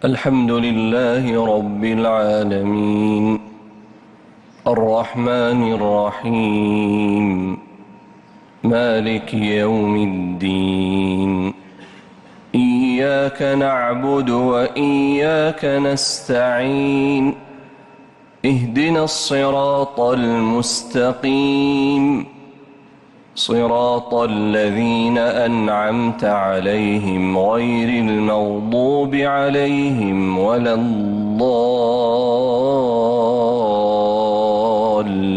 الحمد لله رب العالمين الرحمن الرحيم مالك يوم الدين إياك نعبد وإياك نستعين اهدنا الصراط المستقيم صراط الذين أنعمت عليهم غير المغضوب عليهم ولا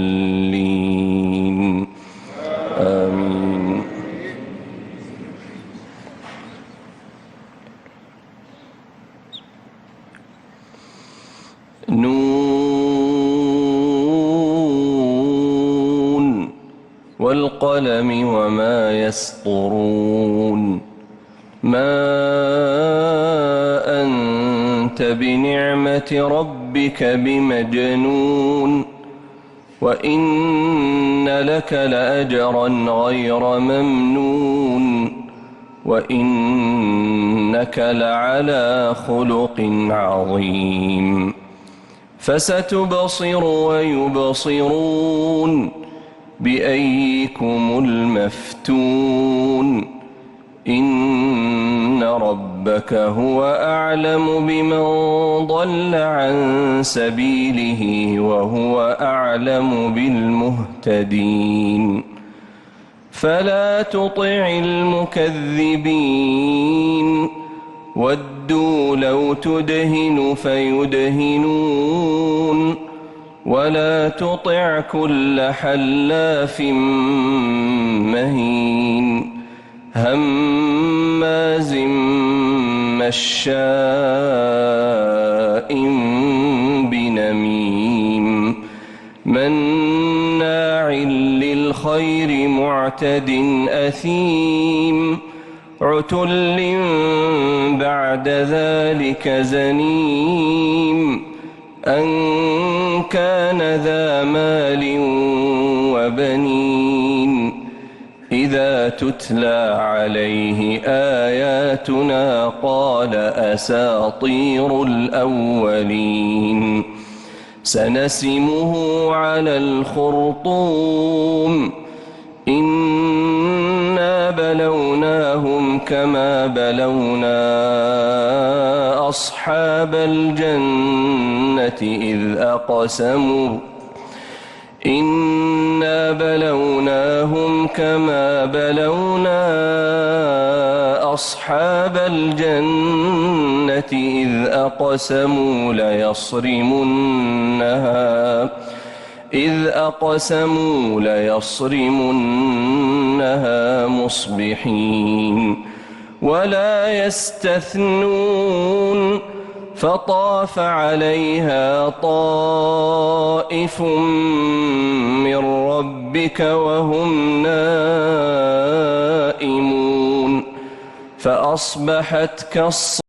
الضالين آمين. نون والقلم وما يسطرون ما أنت بنعمة ربك بمجنون وإن لك لأجرا غير ممنون وإنك لعلى خلق عظيم فستبصر ويبصرون بأيكم المفتون إن ربك هو أعلم بمن ضل عن سبيله وهو أعلم بالمهتدين فلا تطع المكذبين ودوا لو تدهن فيدهنون ولا تطع كل حلاف مهين هماز مشاء بنميم مناع للخير معتد أثيم عتل بعد ذلك زنيم أن كان ذا مال وبنين إذا تتلى عليه آياتنا قال أساطير الأولين سنسمه على الخرطوم إنا بلوناهم كما بلونا أصحاب الجنة إذ أقسموا إنا بلوناهم كما بلونا أصحاب الجنة إذ أقسموا ليصرمنها مصبحين ولا يستثنون فطاف عليها طائف من ربك وهم نائمون فأصبحت كالصريم